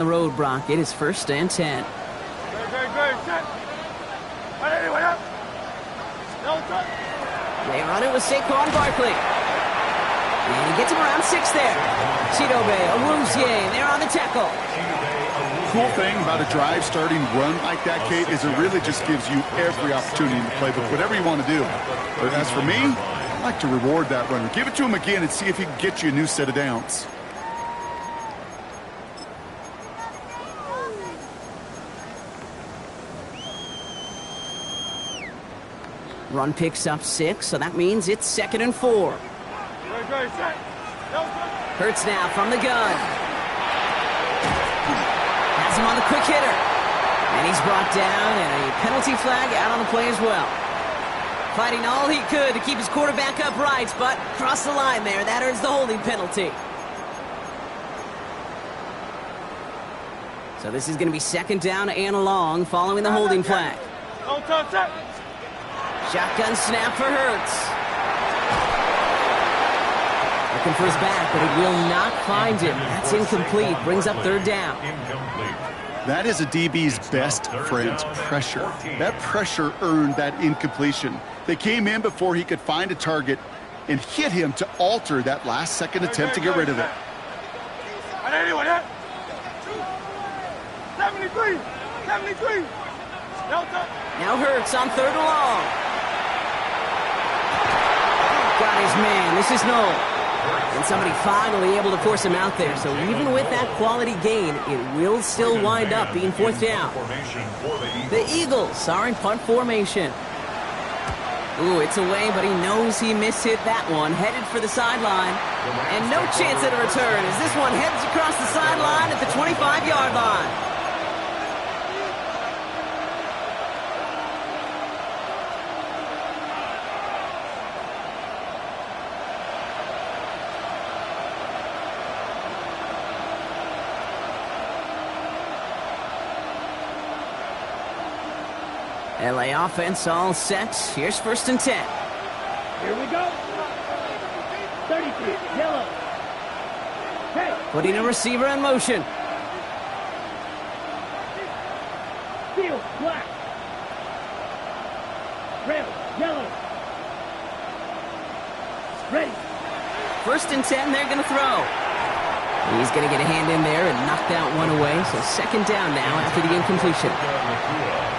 The road, Brock. It is 1st and 10. Good. Set. Anyway, up. No touch. They run it with Saquon Barkley. And he gets him around 6 there. Chidobe Awuzie, they're on the tackle. Cool thing about a drive starting run like that, Kate, is it really just gives you every opportunity to play with whatever you want to do. But as for me, I like to reward that runner. Give it to him again and see if he can get you a new set of downs. Run picks up 6, so that means it's 2nd and 4. Good. Set. No touch. Hurts now from the gun. Has him on the quick hitter. And he's brought down, and a penalty flag out on the play as well. Fighting all he could to keep his quarterback upright, but crossed the line there. That earns the holding penalty. So this is going to be 2nd down and long following the holding flag. No touch. Set. Shotgun snap for Hurts. Looking for his back, but it will not find him. That's incomplete. Brings up 3rd down. That is a DB's best friend, pressure. That pressure earned that incompletion. They came in before he could find a target and hit him to alter that last-second attempt to get rid of it. Anyway, 73. No touch. Now Hurts on 3rd and long. Got his man. This is Noel. And somebody finally able to force him out there. So even with that quality gain, it will still wind up being 4th down. The Eagles are in punt formation. Ooh, it's away, but he knows he mishit that one. Headed for the sideline. And no chance at a return as this one heads across the sideline at the 25-yard line. LA offense all set. Here's 1st and 10. Here we go. 33, yellow. Hey. Putting a receiver in motion. Field, black. Red, yellow. Ready. 1st and 10, they're going to throw. He's going to get a hand in there and knock that one away. So 2nd down now after the incompletion.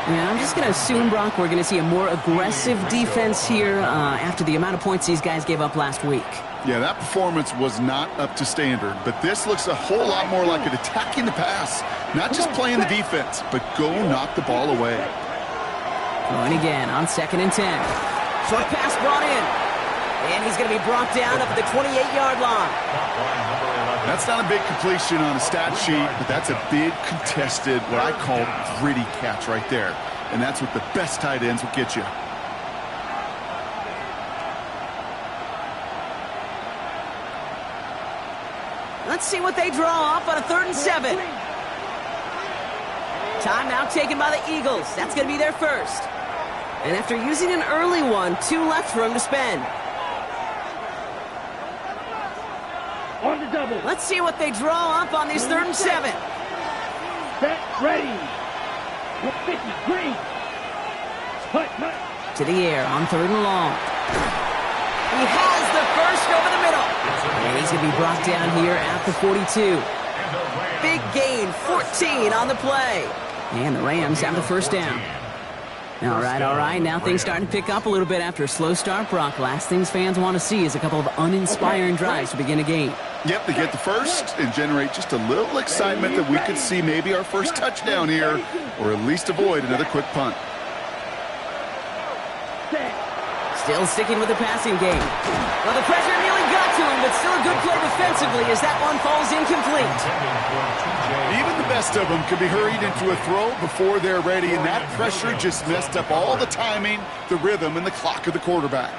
Yeah, I'm just going to assume, Brock, we're going to see a more aggressive defense here after the amount of points these guys gave up last week. Yeah, that performance was not up to standard, but this looks a whole lot more like it attacking the pass. Not just playing the defense, but go knock the ball away. Going again on 2nd and 10. Short pass brought in. And he's going to be brought down up at the 28-yard line. That's not a big completion on a stat sheet, but that's a big contested, what I call gritty catch right there. And that's what the best tight ends will get you. Let's see what they draw up on a 3rd and 7. Timeout taken by the Eagles. That's going to be their first. And after using an early one, 2 left for him to spend. On the double. Let's see what they draw up on these 3rd and 7. Set, ready. 50, green. Hut. To the air on 3rd and long. He has the first over the middle. And he's going to be brought down here at the 42. Big gain, 14 on the play. And the Rams have the 1st down. All right. Now things starting to pick up a little bit after a slow start, Brock. Last things fans want to see is a couple of uninspiring drives to begin a game. Yep, they get the first and generate just a little excitement that we could see maybe our first touchdown here, or at least avoid another quick punt. Still sticking with the passing game. Well, the pressure nearly got to him, but still a good play defensively as that one falls incomplete. Even the best of them could be hurried into a throw before they're ready, and that pressure just messed up all the timing, the rhythm, and the clock of the quarterback.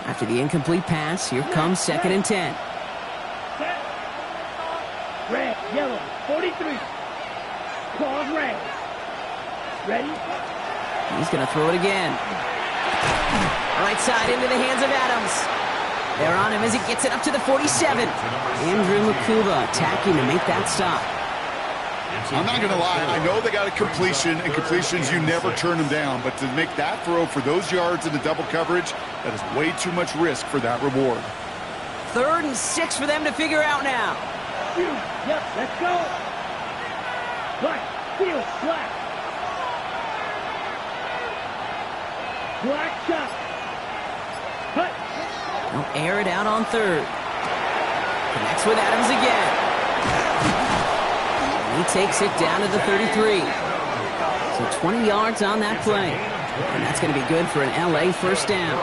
After the incomplete pass, here comes 2nd and 10. Red, yellow, 43. Claws red. Ready? He's going to throw it again. Right side into the hands of Adams. They're on him as he gets it up to the 47. Andrew Makuba attacking to make that stop. I'm not going to lie. I know they got a completion, and completions, you never turn them down. But to make that throw for those yards in the double coverage, that is way too much risk for that reward. 3rd and 6 for them to figure out now. Yep, let's go. Black, field, black. Black shot. Cut. They'll air it out on 3rd. Connects with Adams again. And he takes it down to the 33. So 20 yards on that play. And that's going to be good for an LA first down.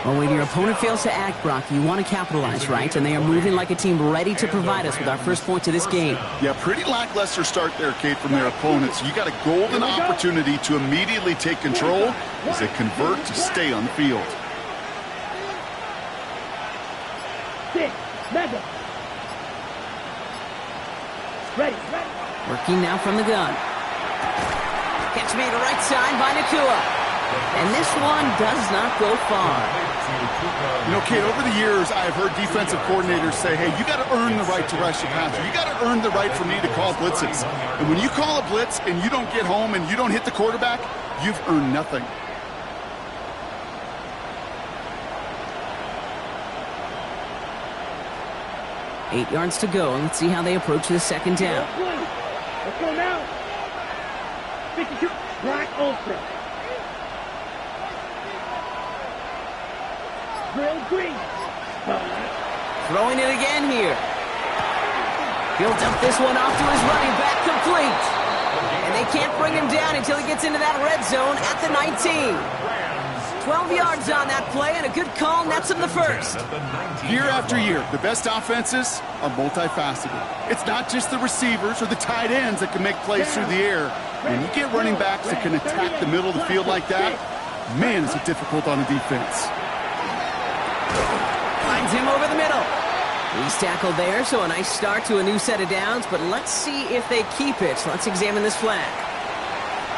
Well, when your opponent fails to act, Brock, you want to capitalize, right? And they are moving like a team ready to provide us with our first points of this game. Yeah, pretty lackluster start there, Kate, from their opponents. You got a golden opportunity to immediately take control as they convert to stay on the field. 6, mega. Ready. Working now from the gun. Catch made a right side by Nakua. And this one does not go far. You know, Kate, over the years, I've heard defensive coordinators say, hey, you got to earn the right to rush the passer. You got to earn the right for me to call blitzes. And when you call a blitz and you don't get home and you don't hit the quarterback, you've earned nothing. Eight yards to go. Let's see how they approach the second down. Let's go now. 52. Black ultra. Grill green. Throwing it again here. He'll dump this one off to his running back, complete. And they can't bring him down until he gets into that red zone at the 19. 12 yards on that play, and a good call nets him the first. Year after year, the best offenses are multifaceted. It's not just the receivers or the tight ends that can make plays through the air. When you get running backs that can attack the middle of the field like that, man, is it difficult on a defense. Finds him over the middle. He's tackled there, so a nice start to a new set of downs, but let's see if they keep it. So let's examine this flag.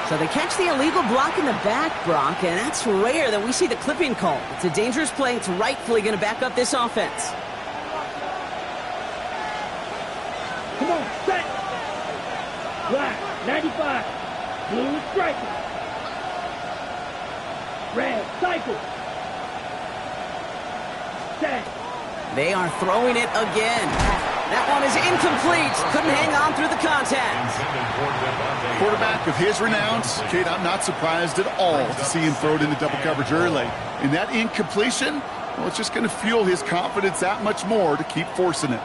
So they catch the illegal block in the back, Brock, and that's rare that we see the clipping call. It's a dangerous play. It's rightfully going to back up this offense. Come on, set. Black, 95. Blue striker. Red, cycle. Set. They are throwing it again. That one is incomplete. Couldn't hang on through the contact. Quarterback of his renowns, Kate, I'm not surprised at all to see him throw it into double coverage early. And that incompletion, well, it's just going to fuel his confidence that much more to keep forcing it.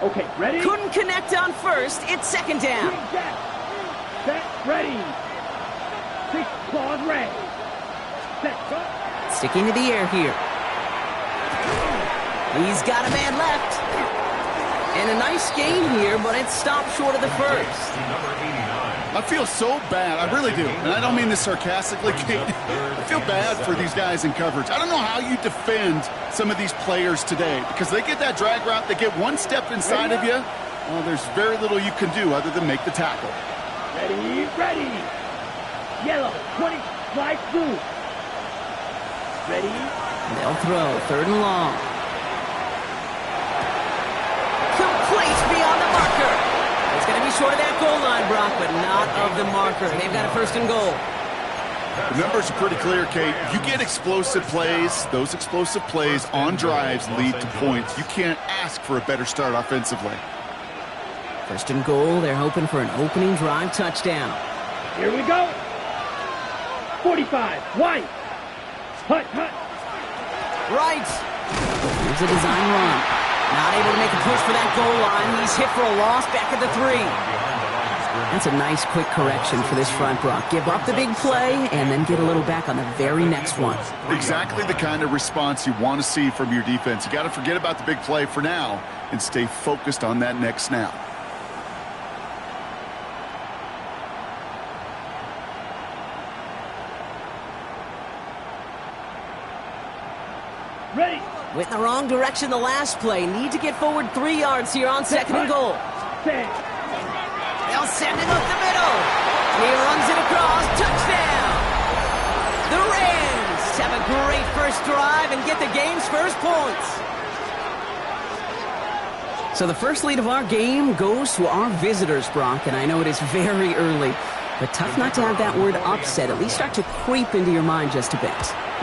Okay, ready? Couldn't connect on first. It's second down. Set, ready. 6 claws ready. Set, go. Sticking to the air here. He's got a man left. And a nice gain here, but it stopped short of the first. I feel so bad. I really do. And I don't mean this sarcastically, Kate. I feel bad for these guys in coverage. I don't know how you defend some of these players today, because they get that drag route, they get one step inside of you. Well, there's very little you can do other than make the tackle. Ready, ready. Yellow, 20, slide through. Ready. They'll throw, 3rd and long. Complete beyond the marker. It's going to be short of that goal line, Brock, but not of the marker. They've got a 1st and goal. The numbers are pretty clear, Kate. You get explosive plays. Those explosive plays on drives lead to points. You can't ask for a better start offensively. 1st and goal. They're hoping for an opening drive touchdown. Here we go. 45, white. Hut. Right. Here's a design run. Not able to make a push for that goal line. He's hit for a loss back at the 3. That's a nice quick correction for this front, Brock. Give up the big play and then get a little back on the very next one. Exactly the kind of response you want to see from your defense. You got to forget about the big play for now and stay focused on that next snap. Ready. Went in the wrong direction the last play. Need to get forward 3 yards here on 2nd and goal. Set. sending up the middle. And he runs it across. Touchdown. The Rams have a great first drive and get the game's first points. So the first lead of our game goes to our visitors, Brock, and I know it is very early, but tough not to have that word upset at least start to creep into your mind just a bit.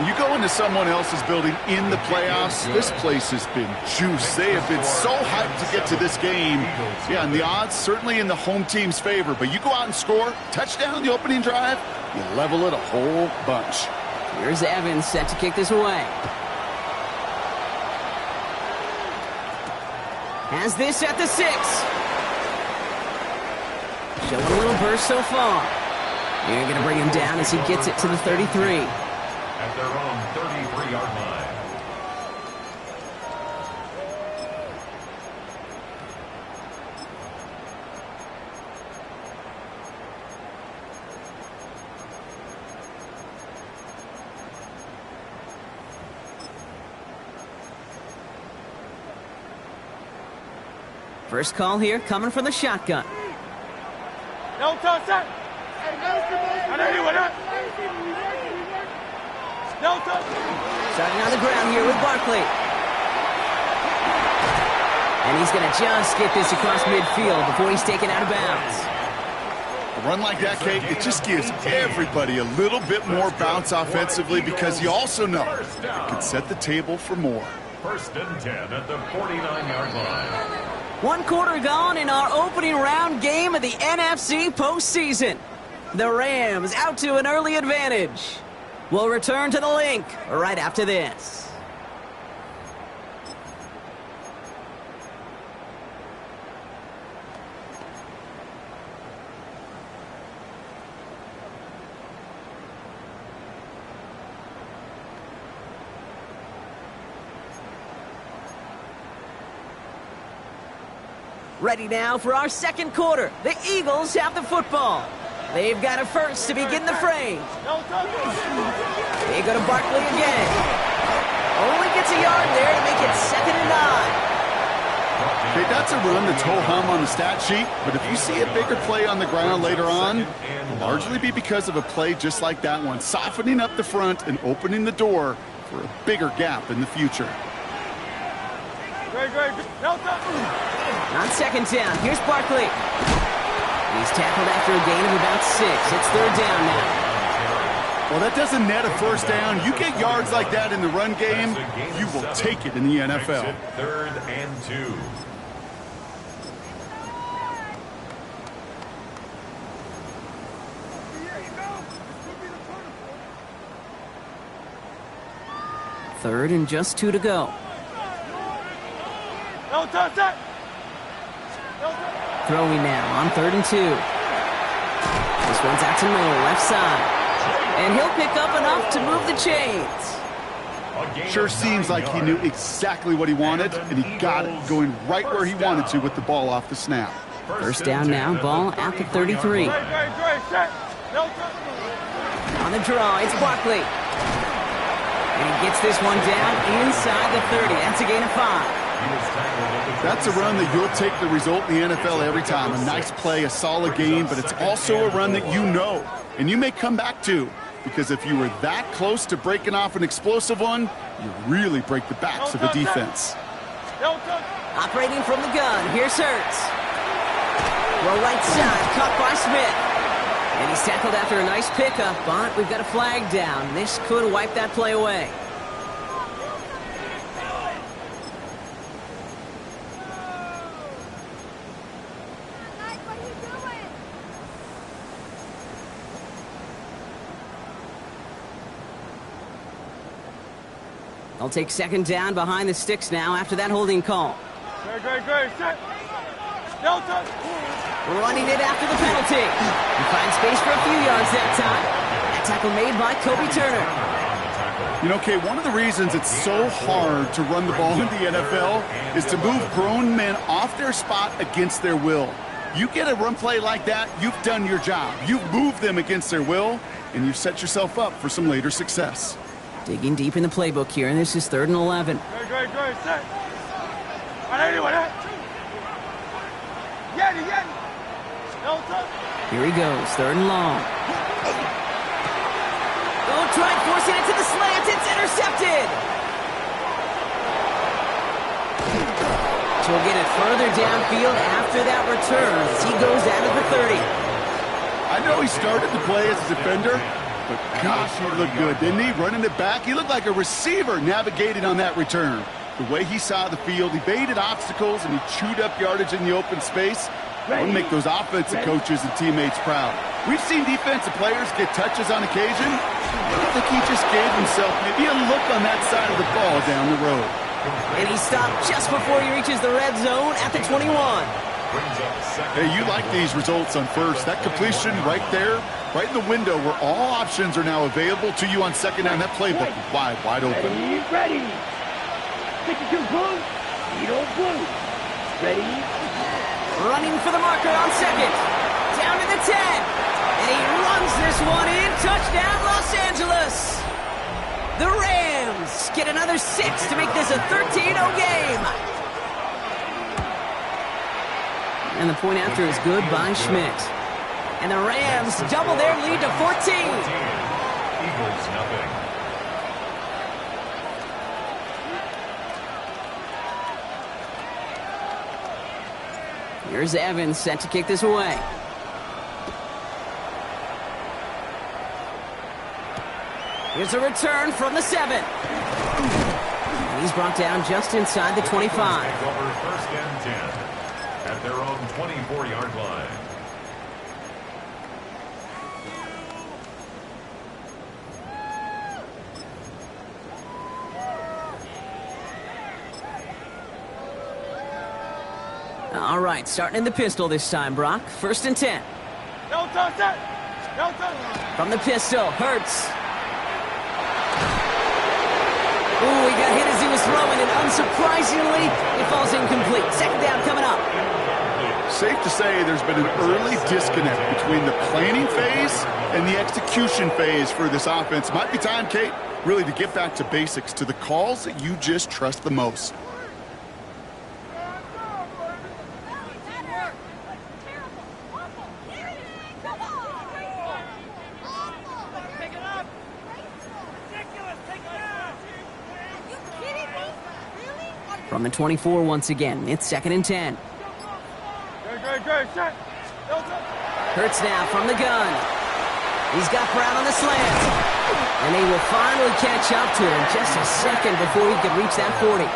You go into someone else's building in the playoffs, this place has been juiced. They have been so hyped to get to this game. Yeah, and the odds certainly in the home team's favor, but you go out and score, touchdown in the opening drive, you level it a whole bunch. Here's Evans set to kick this away. Has this at the 6. Showing a little burst so far. They're going to bring him down as he gets it to the 33. At their own 33-yard line. First call here coming from the shotgun. No touch that. I know you with that. No touch. Starting on the ground here with Barkley. And he's going to just get this across midfield before he's taken out of bounds. A run like that, Kate, it just gives everybody a little bit more bounce offensively because you also know it can set the table for more. First and 10 at the 49-yard line. 1 quarter gone in our opening round game of the NFC postseason. The Rams out to an early advantage. We'll return to the link right after this. Ready now for our second quarter. The Eagles have the football. They've got a first to begin the frame. They go to Barkley again. Only gets a yard there to make it 2nd and 9. Okay, that's a run that's ho-hum on the stat sheet, but if you see a bigger play on the ground later on, it'll largely be because of a play just like that one, softening up the front and opening the door for a bigger gap in the future. Great. No touch. On 2nd down, here's Barkley. He's tackled after a gain of about 6. It's 3rd down now. Well, that doesn't net a first down. You get yards like that in the run game, you will take it in the NFL. 3rd and 2. Third and just 2 to go. No touch that. Throwing now on 3rd and 2. This one's out to middle, left side. And he'll pick up enough to move the chains. Sure seems like he knew exactly what he wanted, and he got it going right where he wanted to with the ball off the snap. First down now, ball at the 33. Great. Set. No touch. On the draw, it's Barkley. And he gets this one down inside the 30. That's a gain of 5. That's a run that you'll take the result in the NFL every time. A nice play, a solid game, but it's also a run that you know, and you may come back to, because if you were that close to breaking off an explosive one, you really break the backs of the defense. Operating from the gun, here's Hurts. Well, right side, caught by Smith. And he's tackled after a nice pickup, but we've got a flag down. This could wipe that play away. They'll take 2nd down behind the sticks now after that holding call. Great. Set. No touch. Running it after the penalty. He finds space for a few yards that time. That tackle made by Kobe Turner. You know, Kay, one of the reasons it's so hard to run the ball in the NFL is to move grown men off their spot against their will. You get a run play like that, you've done your job. You've moved them against their will, and you've set yourself up for some later success. Digging deep in the playbook here, and this is 3rd and 11. Great. Set. I know you with that. Yeti. No touch. Here he goes, 3rd and long. Oh, tried forcing it to the slant. It's intercepted. He'll get it further downfield after that return as he goes out of the 30. I know he started to play as a defender, but gosh, he looked good, didn't he? Running it back, he looked like a receiver navigating on that return. The way he saw the field, he baited obstacles, and he chewed up yardage in the open space. I want to make those offensive coaches and teammates proud. We've seen defensive players get touches on occasion. I think he just gave himself maybe a look on that side of the ball down the road. And he stopped just before he reaches the red zone at the 21. Hey, you like these results on first. That completion right there, right in the window where all options are now available to you on second down. That playbook wide open. Ready. 62 blue. Zero blue. Ready. Running for the marker on second. Down to the 10. And he runs this one in. Touchdown, Los Angeles. The Rams get another 6 to make this a 13-0 game. And the point after is good by Schmidt. And the Rams double their lead to 14. Eagles nothing. Here's Evans set to kick this away. Here's a return from the 7. And he's brought down just inside the 25. Over 1st and 10 at their own 24-yard line. All right, starting in the pistol this time, Brock. 1st and 10. No touch that. No touch. From the pistol, Hurts. Ooh, he got hit as he was throwing, and unsurprisingly, it falls incomplete. 2nd down coming up. Safe to say there's been an early disconnect between the planning phase and the execution phase for this offense. Might be time, Kate, really to get back to basics, to the calls that you just trust the most. From the 24 once again, it's 2nd and 10. Hurts now from the gun. He's got Brown on the slant. And they will finally catch up to him just a second before he could reach that 40.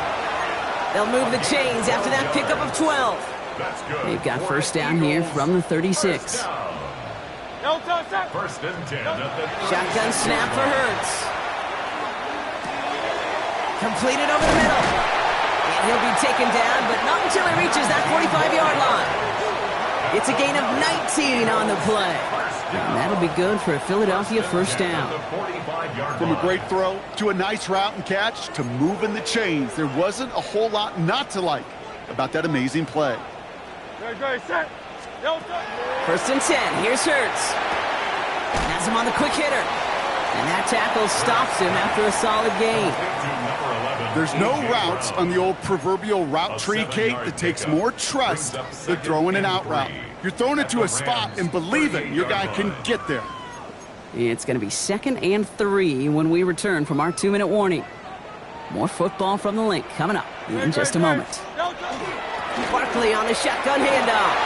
They'll move the chains after that pickup of 12. They've got 1st down here from the 36. No touch that. 1st and 10 at the Shotgun snap for Hurts. Completed over the middle. And he'll be taken down, but not until he reaches that 45-yard line. It's a gain of 19 on the play. And that'll be good for a Philadelphia 1st down. From a great throw to a nice route and catch to moving the chains, there wasn't a whole lot not to like about that amazing play. Set. No touch. 1st and 10. Here's Hurts. Has him on the quick hitter. And that tackle stops him after a solid gain. There's no routes on the old proverbial route tree, Kate, that takes more trust than throwing an out route. You're throwing it to a spot and believing your guy can get there. It's going to be 2nd and 3 when we return from our 2-minute warning. More football from the link coming up in just a moment. Barkley on the shotgun handoff.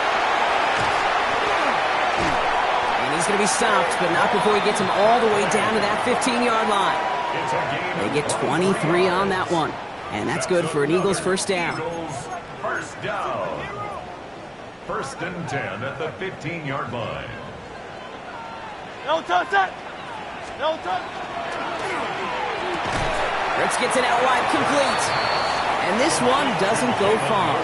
And he's going to be stopped, but not before he gets him all the way down to that 15-yard line. They get 23 on that one. And that's good for an Eagles 1st down. Eagles 1st down. 1st and 10 at the 15-yard line. No touch that. No touch. Hurts gets it out wide, complete. And this one doesn't go far.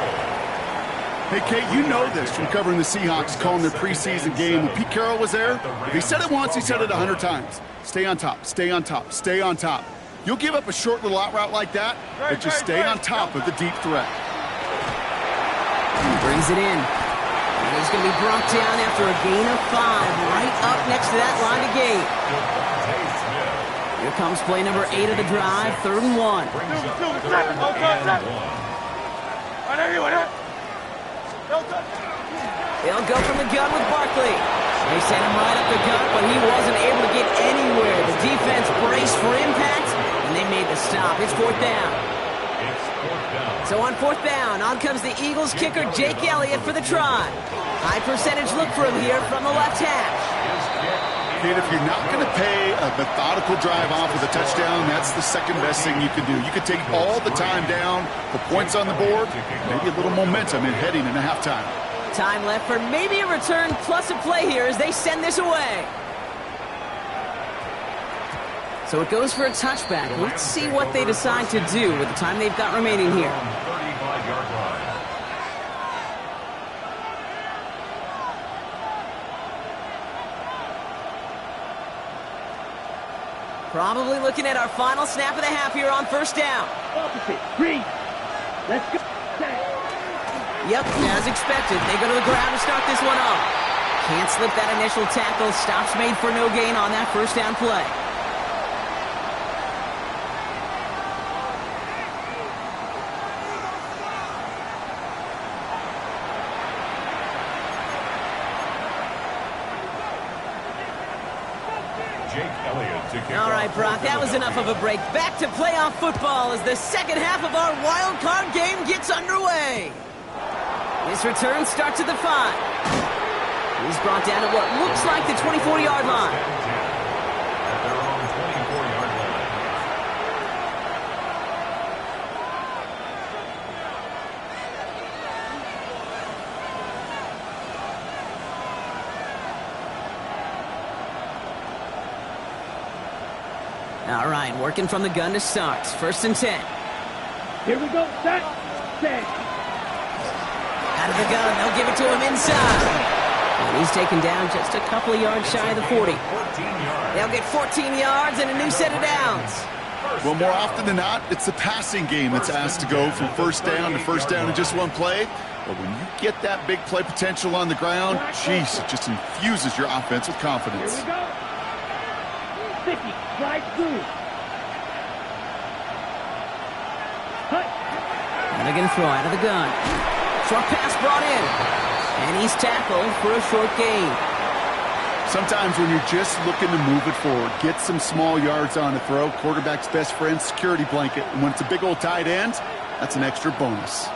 Hey, Kate, you know this from covering the Seahawks, calling their preseason game. When Pete Carroll was there, if he said it once, he said it 100 times. Stay on top, stay on top, stay on top. You'll give up a short little out route like that, but just stay on top of the deep threat. He brings it in. And he's going to be brought down after a gain of 5, right up next to that line of gain. Here comes play number 8 of the drive, 3rd and 1. No touch that. No touch. They'll go from the gun with Barkley. They sent him right up the gut, but he wasn't able to get anywhere. The defense braced for impact, and they made the stop. It's fourth down. So on fourth down, on comes the Eagles kicker, Jake Elliott, for the try. High percentage look for him here from the left hash. And if you're not going to pay a methodical drive off with a touchdown, that's the second best thing you can do. You can take all the time down, put points on the board, maybe a little momentum in heading into halftime. Time left for maybe a return plus a play here as they send this away. So it goes for a touchback. Let's see what they decide to do with the time they've got remaining here. Probably looking at our final snap of the half here on first down. Opposite. Green. Let's go. Yep, as expected, they go to the ground to start this one off. Can't slip that initial tackle. Stops made for no gain on that first down play. All right, Brock, that was enough of a break. Back to playoff football as the second half of our wild card game gets underway. This return starts at the 5. He's brought down at what looks like the 24-yard line. At their own 24-yard line. All right, working from the gun to start. First and 10. Here we go. Set. Out of the gun, they'll give it to him inside. And he's taken down just a couple of yards shy of the 40. They'll get 14 yards and a new set of downs. Well, more often than not, it's the passing game that's asked to go from first down to first down in just one play. But when you get that big play potential on the ground, jeez, it just infuses your offense with confidence. Here we go. 50. Drive through. Hut. And they're going to throw out of the gun. Short pass brought in. And he's tackled for a short gain. Sometimes when you're just looking to move it forward, get some small yards on a throw, quarterback's best friend, security blanket. And when it's a big old tight end, that's an extra bonus.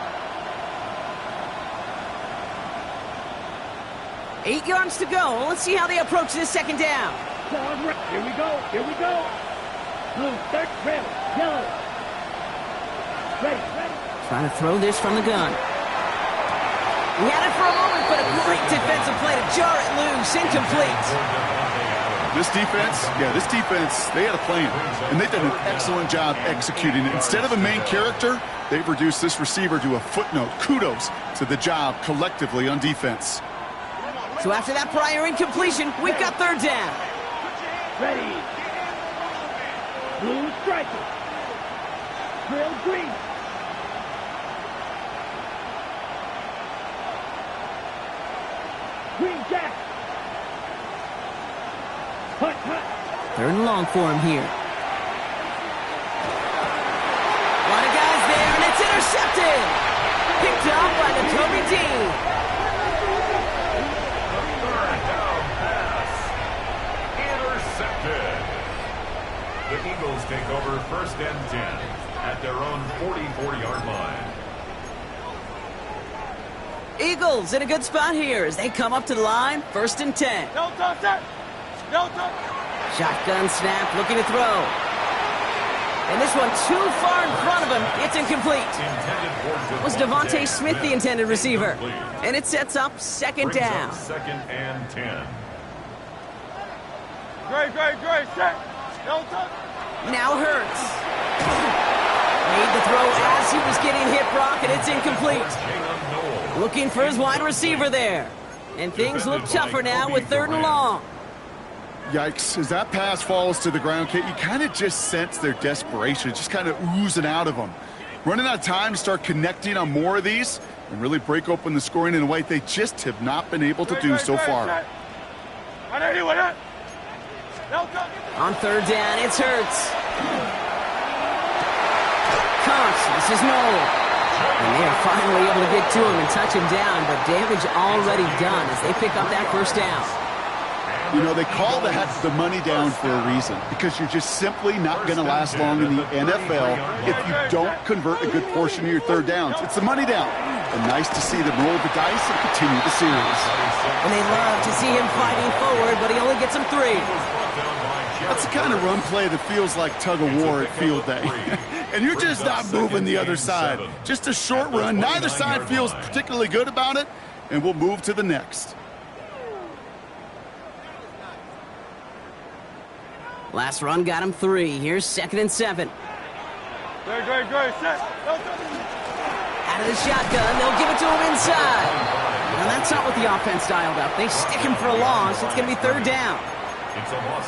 8 yards to go. Let's see how they approach this second down. Here we go. Blue, third, red, yellow. Ready. Trying to throw this from the gun. He had it for a moment, but a great defensive play to jar it loose. Incomplete. This defense, they had a plan, and they've done an excellent job executing it. Instead of a main character, they've reduced this receiver to a footnote. Kudos to the job collectively on defense. So after that prior incompletion, we've got third down. Ready. Blue striker. Drill green. Green jack. Hut. Third and long for him here. A lot of guys there, and it's intercepted. Picked up by the Toby Dean. The Eagles take over first and 10 at their own 44-yard line. Eagles in a good spot here as they come up to the line. First and 10. No touch, sir. No touch. Shotgun snap, looking to throw. And this one too far in front of him. It's incomplete. It was Devontae Smith, the intended receiver. And it sets up second down. Second and 10. Great, set. No touch. Now Hurts. Made the throw as he was getting hit, Brock, and it's incomplete. Looking for his wide receiver there. And things look tougher now with third and long. Yikes. As that pass falls to the ground, Kate, you kind of just sense their desperation. Just kind of oozing out of them. Running out of time to start connecting on more of these and really break open the scoring in a way they just have not been able to do so far. On third down, it's Hurts. Cox, this is Noel. And they are finally able to get to him and touch him down, but damage already done as they pick up that first down. You know, they call that the money down for a reason, because you're just simply not going to last long in the NFL if you don't convert a good portion of your third downs. It's the money down. And nice to see them roll the dice and continue the series. And they love to see him fighting forward, but he only gets him 3. That's the kind of run play that feels like tug-of-war at field day. And you're just not moving the other side. Just a short run. Neither side feels particularly good about it, and we'll move to the next. Last run got him 3. Here's 2nd and 7. Great. Set. Out of the shotgun, they'll give it to him inside. Now that's not what the offense dialed up. They stick him for a loss. It's going to be 3rd down.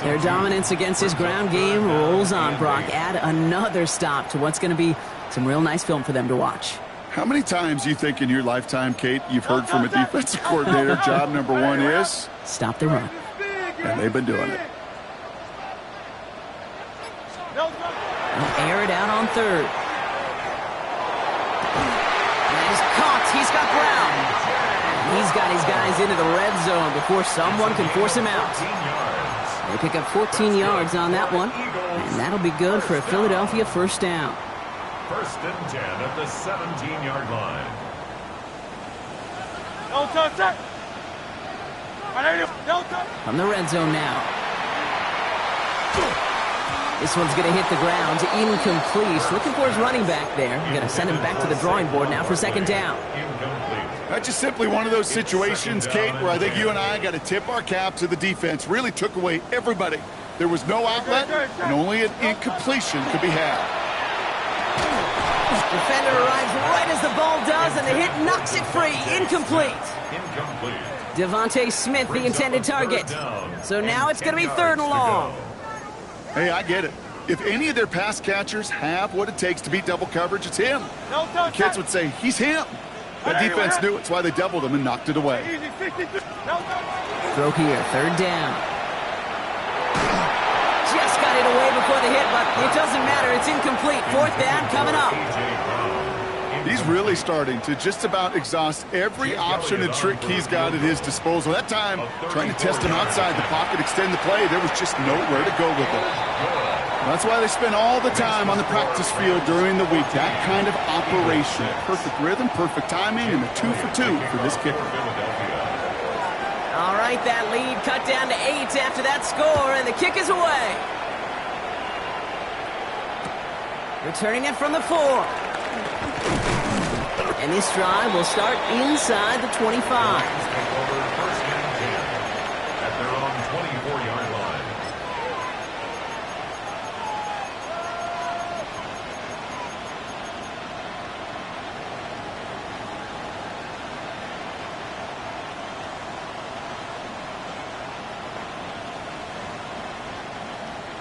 Their dominance against his ground game rolls on, Brock. Add another stop to what's going to be some real nice film for them to watch. How many times do you think in your lifetime, Kate, you've heard from a defensive coordinator, job number 1 is? Stop the run. And they've been doing it. They'll air it out on 3rd. That is caught. He's got ground. He's got his guys into the red zone before someone can force him out. They pick up 14 yards on that one, and that'll be good for a Philadelphia first down. 1st and 10 at the 17-yard line. Don't touch it. Don't touch. From the red zone now. This one's going to hit the ground. Incomplete. Looking for his running back there. Going to send him back to the drawing board now for 2nd down. That's just simply one of those situations, Kate, where I think you and I got to tip our cap to the defense. Really took away everybody. There was no outlet, and only an incompletion could be had. Defender arrives right as the ball does, and the hit knocks it free. Incomplete. Devontae Smith, the intended target. So now it's going to be 3rd and long. Hey, I get it. If any of their pass catchers have what it takes to beat double coverage, it's him. The kids would say, he's him. That defense knew it's why they doubled him and knocked it away. Throw here, 3rd down. Just got it away before the hit, but it doesn't matter. It's incomplete. 4th down coming up. He's really starting to just about exhaust every option and trick he's got at his disposal. That time, trying to test him outside the pocket, extend the play, there was just nowhere to go with it. That's why they spend all the time on the practice field during the week. That kind of operation. Perfect rhythm, perfect timing, and a 2 for 2 for this kicker. All right, that lead cut down to 8 after that score, and the kick is away. Returning it from the 4. And this drive will start inside the 25. At their own 24-yard line.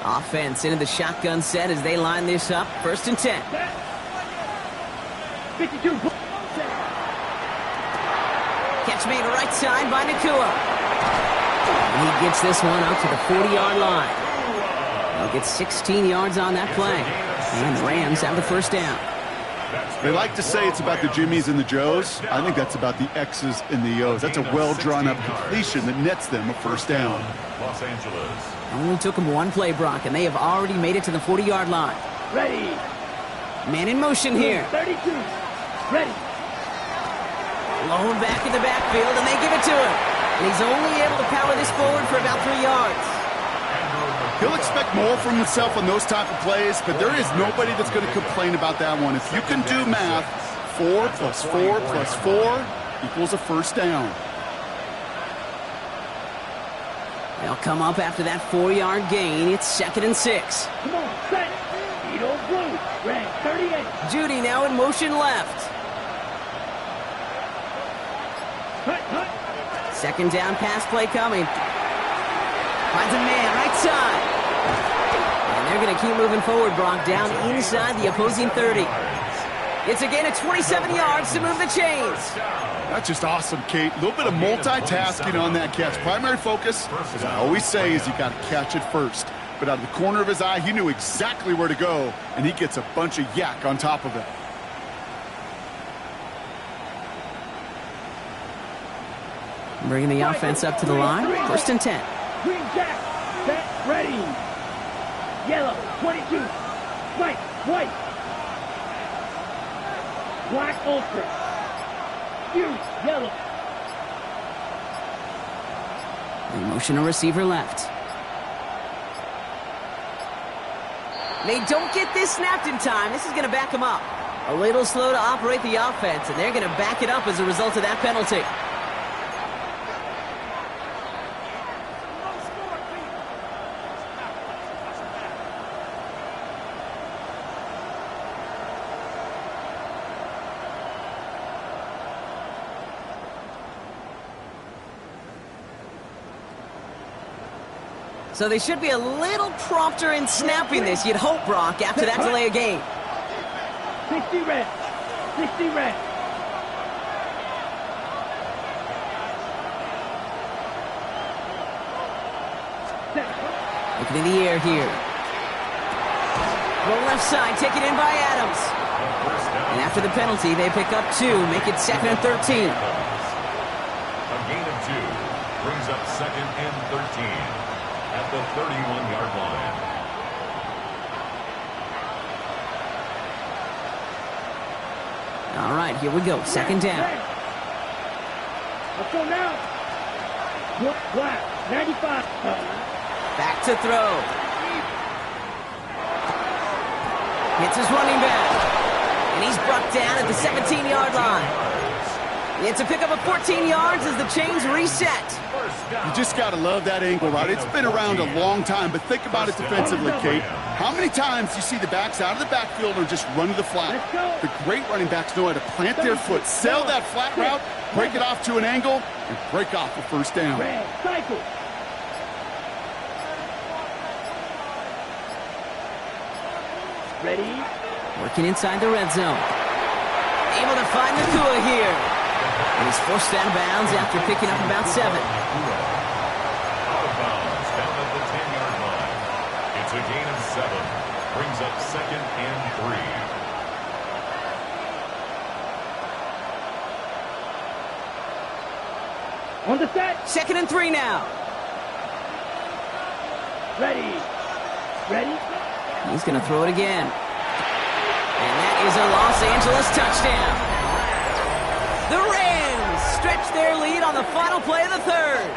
Offense into the shotgun set as they line this up. 1st and 10. 52. Catch made right side by Nakua. And he gets this one up to the 40-yard line. They'll get 16 yards on that play. And the Rams have the 1st down. They like to say it's about the Jimmies and the Joes. I think that's about the X's and the O's. That's a well-drawn-up completion that nets them a 1st down. Los Angeles. Only took them 1 play, Brock, and they have already made it to the 40-yard line. Ready. Man in motion here. 32. Ready. Blown back in the backfield, and they give it to him. And he's only able to power this forward for about 3 yards. He'll expect more from himself on those type of plays, but there is nobody that's going to complain about that one. If you can do math, 4 plus 4 plus 4 equals a 1st down. They'll come up after that 4-yard gain. It's 2nd and 6. Come on, set. Speedo blue. Red 38. Judy now in motion left. Hut. 2nd down pass play coming. Finds a man right side. And they're going to keep moving forward, Brock, down inside the opposing 30. It's a gain of 27 yards to move the chains. That's just awesome, Kate. A little bit of multitasking on that catch. Primary focus, as I always say, is you got to catch it first. But out of the corner of his eye, he knew exactly where to go, and he gets a bunch of yak on top of it. Bringing the offense up to the line. 1st and 10. Green jack, set, ready. Yellow, 22. White, white. Black ultra. Fuse, yellow. They motion a receiver left. They don't get this snapped in time. This is going to back them up. A little slow to operate the offense, and they're going to back it up as a result of that penalty. So they should be a little prompter in snapping this, you'd hope, Brock, after that delay of game. 60 red. 60 red. Looking in the air here. Go left side, taken in by Adams. And after the penalty, they pick up 2, make it 2nd and 13. A gain of 2 brings up 2nd and 13 at the 31-yard line. All right, here we go. 2nd down. Let's go now. Black, 95. Back to throw. Hits his running back. And he's brought down at the 17-yard line. It's a pickup of 14 yards as the chains reset. You just got to love that angle route. It's been around a long time, but think about it defensively, Kate. How many times you see the backs out of the backfield or just run to the flat? The great running backs know how to plant their foot, sell that flat route, break it off to an angle, and break off a 1st down. Cycle. Ready? Working inside the red zone. Able to find the Kua here. And he's forced out of bounds after picking up about 7. Out of bounds, down at the 10-yard line. It's a gain of 7. Brings up 2nd and 3. On the set. 2nd and 3 now. Ready. Ready. He's going to throw it again. And that is a Los Angeles touchdown. The Rams stretch their lead on the final play of the 3rd.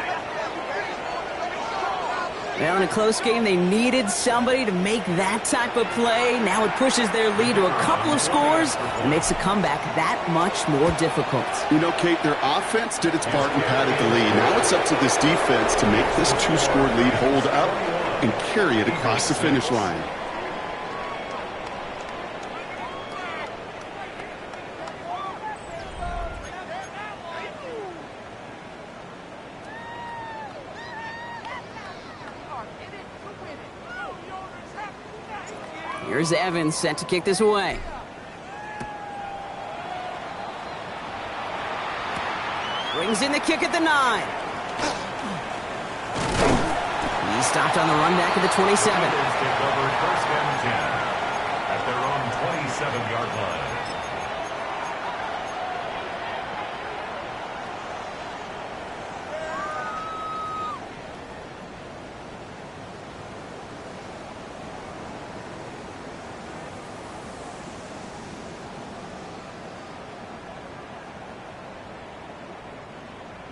Well, in a close game, they needed somebody to make that type of play. Now it pushes their lead to a couple of scores and makes the comeback that much more difficult. You know, Kate, their offense did its part and padded the lead. Now it's up to this defense to make this 2-score lead hold up and carry it across the finish line. Here's Evans set to kick this away. Brings in the kick at the 9. He's stopped on the run back at the 27. Take over 1st and 10 at their own 27-yard line.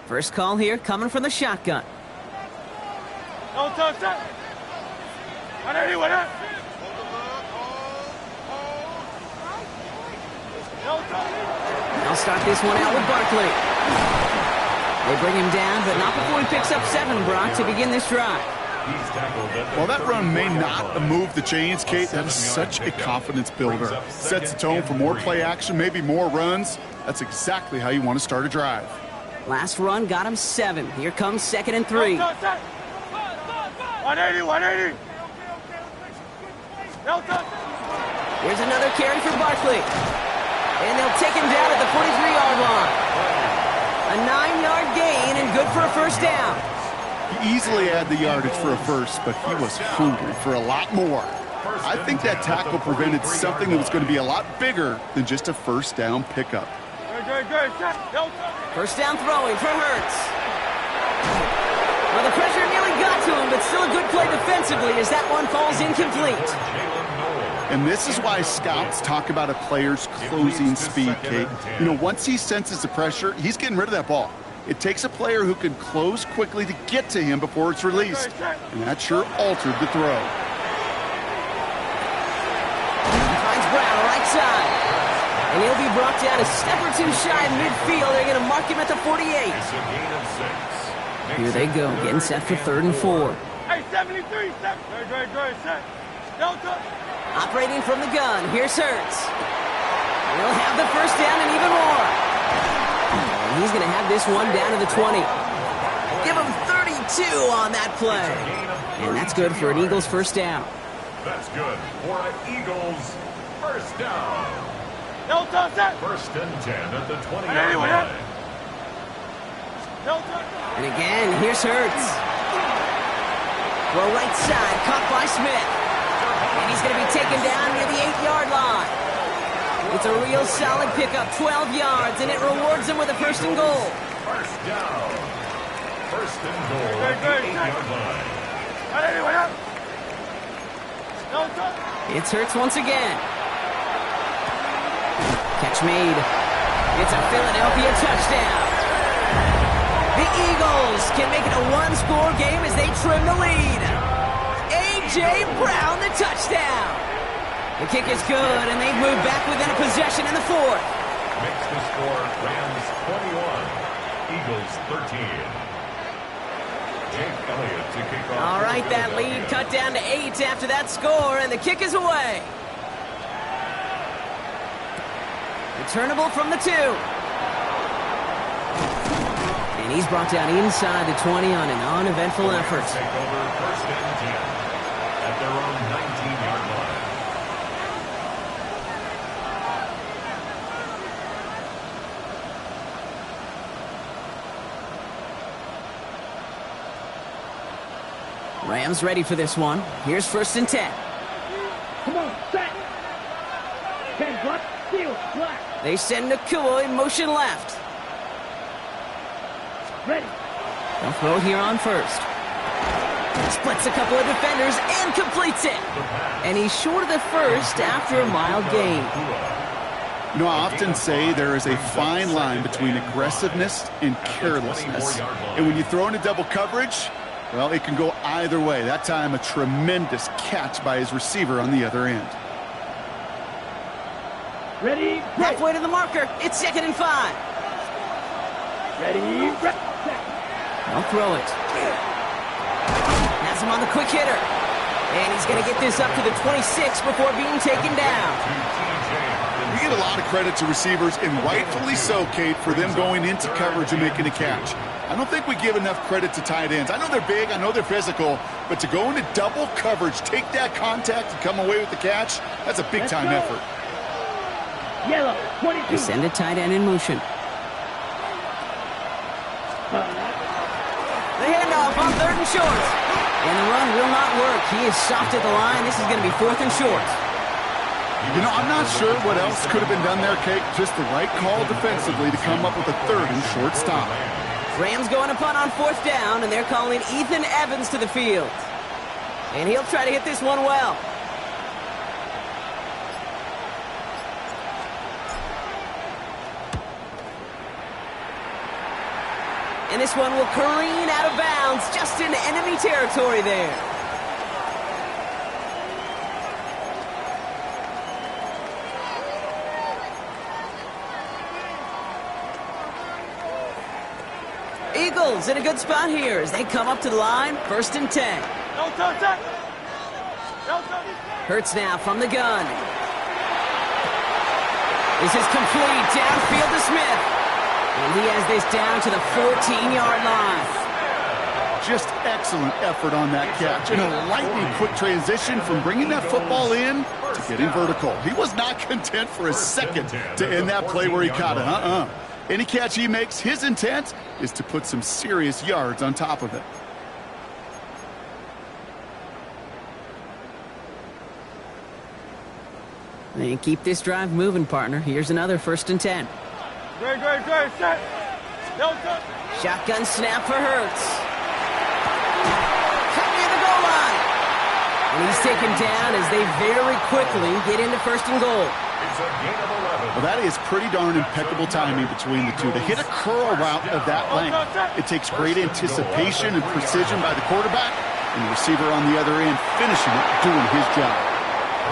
First call here coming from the shotgun. No touch that. They'll start this one out with Barkley. They bring him down, but not before he picks up 7, Brock, to begin this drive. Well, that run may not move the chains, Kate. That is such a confidence builder. Sets the tone for more play action, maybe more runs. That's exactly how you want to start a drive. Last run got him 7. Here comes 2nd and 3. 180, 180. Here's another carry for Barkley. And they'll take him down at the 43-yard line. A 9-yard gain and good for a 1st down. He easily had the yardage for a 1st, but he was hungry for a lot more. I think that tackle prevented something that was going to be a lot bigger than just a 1st down pickup. Good. 1st down throwing for Hurts. Well, the pressure nearly got to him, but still a good play defensively as that one falls incomplete. And this is why scouts talk about a player's closing speed, Kate. You know, once he senses the pressure, he's getting rid of that ball. It takes a player who can close quickly to get to him before it's released. And that sure altered the throw. He finds Brown, right side. And he'll be brought down a step or two shy of midfield. They're going to mark him at the 48. Here they go, getting set for 3rd and 4. Hey, 73, set. Great, set. Delta. Operating from the gun, here's Hurts. He'll have the first down and even more. And he's going to have this one down to the 20. Give him 32 on that play. And that's good for an Eagles first down. That's good for an Eagles first down. Delta, set. 1st and 10 at the 20-yard line. Delta. And again, here's Hurts. Well, right side, caught by Smith. And he's going to be taken down near the 8-yard line. It's a real solid pickup, 12 yards, and it rewards him with a 1st and goal. First down. 1st and goal at the 8-yard line. Delta. It's Hurts once again. Catch made. It's a Philadelphia touchdown. The Eagles can make it a one-score game as they trim the lead. A.J. Brown, the touchdown. The kick is good, and they've moved back within a possession in the 4th. Makes the score Rams 21, Eagles 13. Jake Elliott to kick off. All right, that lead cut down to 8 after that score, and the kick is away. Returnable from the 2. And he's brought down inside the 20 on an uneventful effort. Take over 1st and 10 at their own 19-yard line. Rams ready for this one. Here's 1st and 10. Come on, set. 10 block, steal, black. They send Nakua in motion left. Ready. They'll throw it here on 1st. Splits a couple of defenders and completes it. And he's short of the 1st after a mild gain. You know, I often say there is a fine line between aggressiveness and carelessness. And when you throw into double coverage, well, it can go either way. That time, a tremendous catch by his receiver on the other end. Ready. Halfway to the marker. It's 2nd and 5. Ready. They'll throw it. Has him on the quick hitter. And he's going to get this up to the 26 before being taken down. We get a lot of credit to receivers, and rightfully so, Kate, for them going into coverage and making a catch. I don't think we give enough credit to tight ends. I know they're big, I know they're physical, but to go into double coverage, take that contact, and come away with the catch, that's a big-time effort. Yellow, 22. They send a tight end in motion. The handoff on 3rd and short. And the run will not work. He is soft at the line. This is going to be 4th and short. You know, I'm not sure what else could have been done there, Kate. Just the right call defensively to come up with a 3rd and short stop. Rams going to punt on 4th down, and they're calling Ethan Evans to the field. And he'll try to hit this one well. And this one will careen out of bounds just into enemy territory there. Eagles in a good spot here as they come up to the line. 1st and 10. No touch, set. No touch. Hurts now from the gun. This is complete. Downfield to Smith. And he has this down to the 14-yard line. Just excellent effort on that catch. And a lightning quick transition from bringing that football in to getting vertical. He was not content for a second to end that play where he caught it. Any catch he makes, his intent is to put some serious yards on top of it. And keep this drive moving, partner. Here's another 1st and 10. Great, set. No touch. Shotgun snap for Hurts. He's taken down as they very quickly get into 1st and goal. It's a gain of 11. Well, that is pretty darn impeccable timing between the two. To hit a curl route of that length, it takes great anticipation and precision by the quarterback, and the receiver on the other end finishing it, doing his job.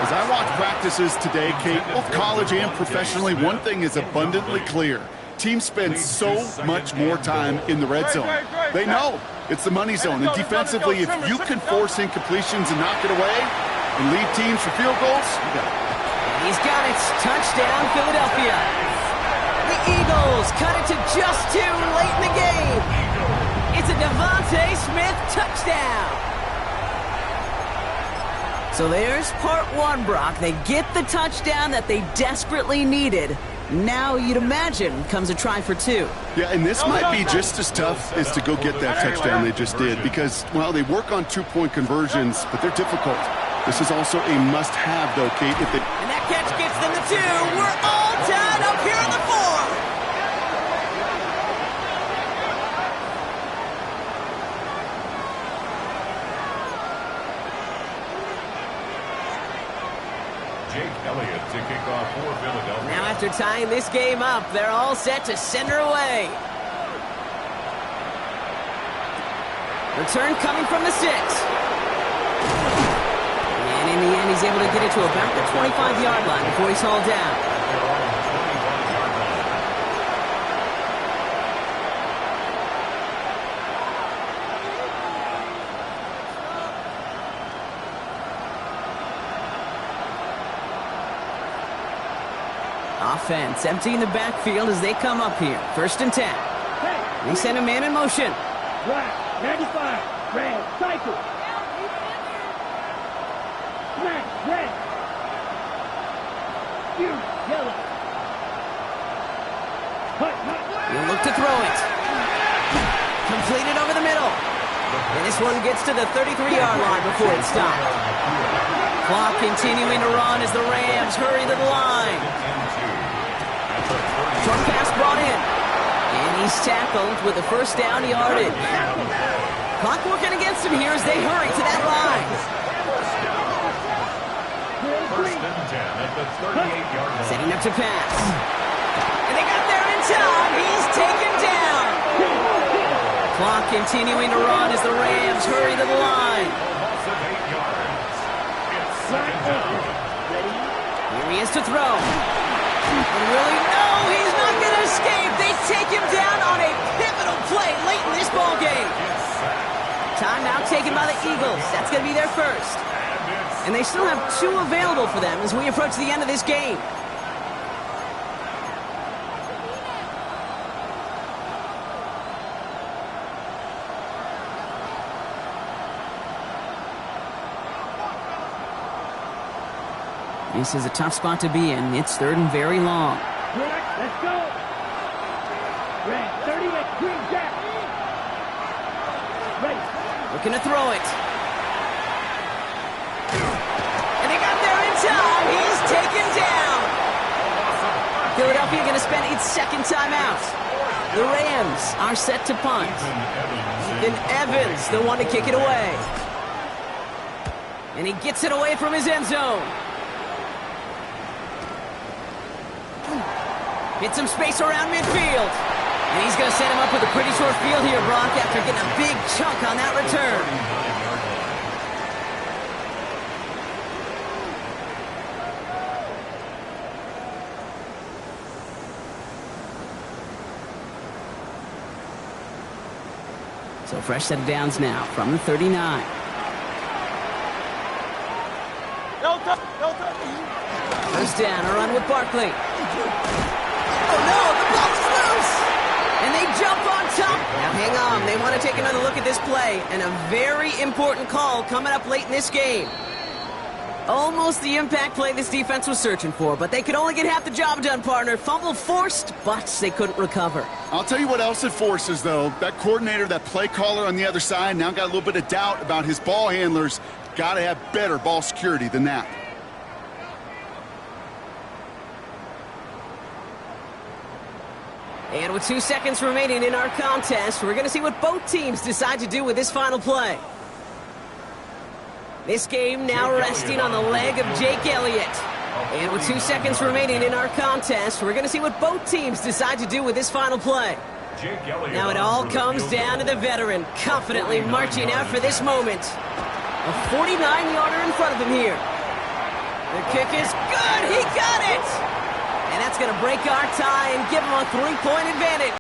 As I watch practices today, Kate, both college and professionally, one thing is abundantly clear. Teams spend so much more time in the red zone. They know it's the money zone, and defensively, if you can force incompletions and knock it away and lead teams for field goals, you got it. He's got it. Touchdown, Philadelphia. The Eagles cut it to just 2 late in the game. It's a Devontae Smith touchdown. So there's part 1, Brock. They get the touchdown that they desperately needed. Now, you'd imagine, comes a try for 2. Yeah, and this might be just as tough as to go get that touchdown they just did because, well, they work on 2-point conversions, but they're difficult. This is also a must-have, though, Kate. If they... And that catch gets them the 2. We're all tied up here in the 4th. Jake Elliott to kick off for Philadelphia. Now after tying this game up, they're all set to send her away. Return coming from the 6. And in the end, he's able to get it to about the 25-yard line before he's hauled down. Offense emptying the backfield as they come up here. 1st and 10. They send a man in motion. Black, 95, red, cycle. Black, red. You, yellow. Hut. He'll look to throw it. Completed over the middle. And this one gets to the 33-yard line before it's stopped. Clock continuing to run as the Rams hurry to the line. Short pass brought in. And he's tackled with a 1st down yardage. Clock working against him here as they hurry to that line. 1st and 10 at the 38-yard line. Setting up to pass. And they got there in time. He's taken down. Clock continuing to run as the Rams hurry to the line. Loss of 8 yards. It's 2nd down. Here he is to throw. And really, no, he's not going to escape. They take him down on a pivotal play late in this ball game. Timeout taken by the Eagles. That's going to be their 1st. And they still have 2 available for them as we approach the end of this game. This is a tough spot to be in. It's 3rd and very long. Black, let's go. Red, 38, green, jack. Ready. Looking to throw it. And they got there in time. He's taken down. Philadelphia going to spend its 2nd timeout. The Rams are set to punt. Ethan Evans, the one to kick it away. And he gets it away from his end zone. Hit some space around midfield. And he's going to set him up with a pretty short field here, Brock, after getting a big chunk on that return. So fresh set of downs now from the 39. First down, a run with Barkley. Oh no, the ball is loose! And they jump on top. Now hang on, they want to take another look at this play. And a very important call coming up late in this game. Almost the impact play this defense was searching for, but they could only get half the job done, partner. Fumble forced, but they couldn't recover. I'll tell you what else it forces, though. That coordinator, that play caller on the other side, now got a little bit of doubt about his ball handlers. Got to have better ball security than that. And with 2 seconds remaining in our contest, we're going to see what both teams decide to do with this final play. This game now resting on the leg of Jake Elliott. And with 2 seconds remaining in our contest, we're going to see what both teams decide to do with this final play. Now it all comes down to the veteran, confidently marching out for this moment. A 49-yarder in front of him here. The kick is good. He got it! And that's going to break our tie and give him a 3-point advantage.